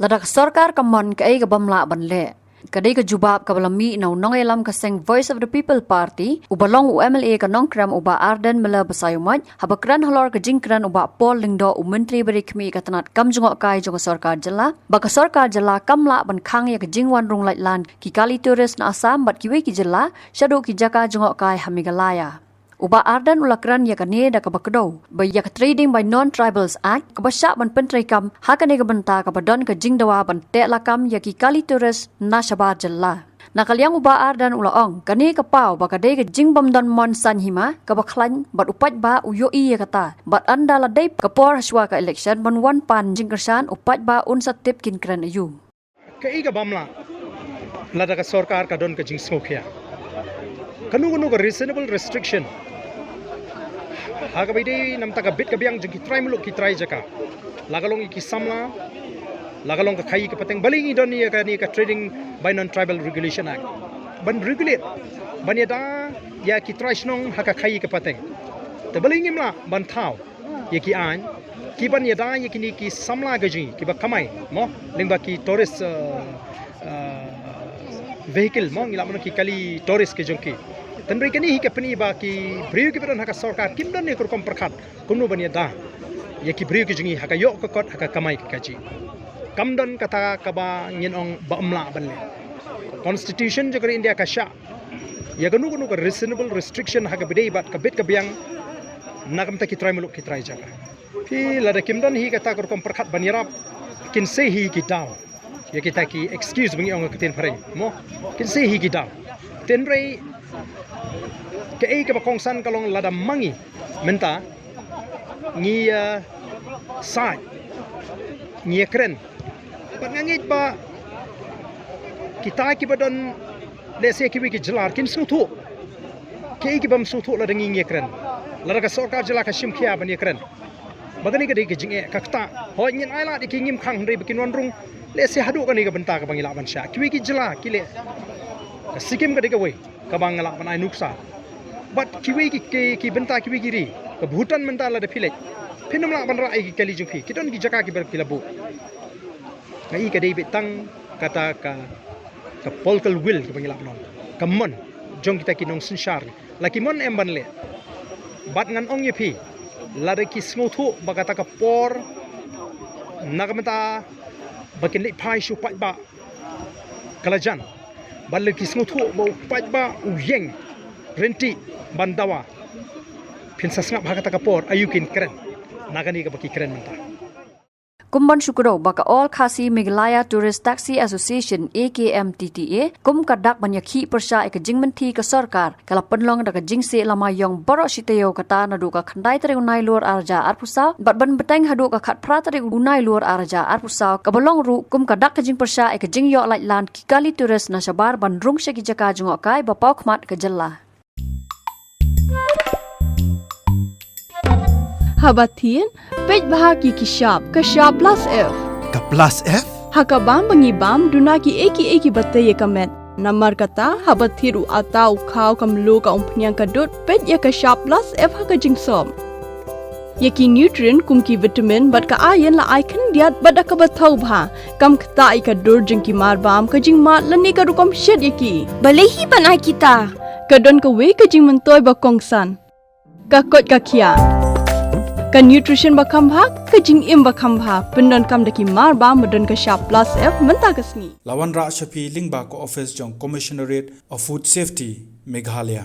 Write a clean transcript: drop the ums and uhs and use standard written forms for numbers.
Ladak sarkar kamon kai ka bamla banle. Kadai ka jubab ka balami na unong elam ka seng Voice of the People Party ubalong UMLA ka nongkram uba Ardent mela basayumat habakran halor ka jingkran uba Paul Lingdo menteri berikmi ka tanat kam jungok kai jong sarkar jala baka sarkar jala kamla ban khang ya ka jingwan rung lait lan ki kali tourist na Assam bat kiwe ki jala shadu ki jaka jungok kai ha Meghalaya. Uba Ardent ulakran ya kane da kabakdo by ya trading by non-tribals act kabasya ban pentrai kam hakane ka banta ka badon ka jingdawa ban te lakam ya ki kali tourist na shabar jalla nakalyang uba Ardent ulaong kane ka pau ba kadai ka jingbam don mon Saiñ Hima ka baklan bat upat ba uyo i ya kata bat anda la dai ka por haswa ka election ban wan pan jingkersan upat ba un satip kin kran ayu ka iga bamla lada ka sarkar ka don ka jing smokya kanu ka reasonable restriction haga bide nam taka bit ka biang jeng ki try muluk ki try jaka lagalong iki samla lagalong ka khai ka pateng balingi don ni ka trading by non tribal regulation act ban regulate ban ya ki try snong haka khai ka pateng te balingi mla ban thau ya ki an ki ban ya ki ni ki samla ga ji ki ba kamai mo lingba ki tourist vehicle mo ngila mon ki kali tourist ke jongki Tanbri kini hi kapani ba ki briu ki beron haka sarkar kimdan ne kurkom perkhat kumnu bania da ya ki briu ki jingi haka yok ko kot haka kamai ki kaji kamdan kata kaba ngin ong ba amla banle constitution jogri India ka sha ya ganu ka reasonable restriction haka bidei bat ka bit ka biang nakam ta ki try muluk ki try jaga fi lada kimdan hi kata kurkom perkhat banirap kin se hi ki down ya kita ki excuse bungi ong ka tin pareng mo kin se hi ki down tenrei ke ka bakongsan kalong lada mangi menta ngi sai ngi kren pat ngit ba kita ki badon lese ki wi ki jalar kin sutu ke ki bam sutu lada ngi kren lada ka sarkar jala ka shimkhia ban kren bagani ka de ki jinge ka kta ho ngin aila di ki ngim khang ndre bikin wanrung lese hadu ka ni ka benta ka bangila ban sha ki wi ki jala ki le ka sikim ka de ka we ka bangala ban ai nuksa but kiwi ki benta kiwi giri ke Bhutan menta la de philek phinam la ban ra ai ki kali jungpi kidon ki jaka ki ber kilabu ngai ka dei betang kata ka political will ki bangila non kamon jong kita ki nong sinshar la ki mon emban le bat ngan ong ye phi la de ki smothu bagata ka por nagamata bakin le phai shu pat ba kalajan balle ki smothu bo pat ba uyeng renti bandawa pinsasngap hakata kapor ayukin keren nagani ka baki keren menta Kumban syukuro baka all khasi Meghalaya Tourist Taxi Association AKMTTA kum kadak banyakhi persya ek jingmenti ka sarkar kala penlong da ka jingse lama yong borok siteo kata nadu ka khandai tare unai luar arja arpusa bat ban beteng hadu ka khat pra tare unai luar arja arpusa ka bolong ru kum kadak ka jing persya ek jing yo lait lan ki kali tourist na sabar ban rung shaki jaka jungok kai ba pauk mat ka jalla Habatin, pej bahagi ki shop plus F. Ka plus F? Haka bam bangi bam duna ki eki batte ye kamet. Namar kata habathiru atau khau kam lo ka umpnyang ka dot pej ya ka shop plus F haka jingsom. Ye ki nutrient kum ki vitamin bat ka iron la icon diat bat ka bathau bha kam khta ai ka dur jing ki mar bam ka jing mat lani ka rukom shed ye ki. Balehi banai kita. Ka don ka we ka jing mentoy ba kongsan. Ka kot ka kia. Ka nutrition bakam bha ka jing im bakam bha pendon kam daki mar ba madon ka shop plus F menta kasni Lawan ra shapi lingba ko office jong commissionerate of food safety Meghalaya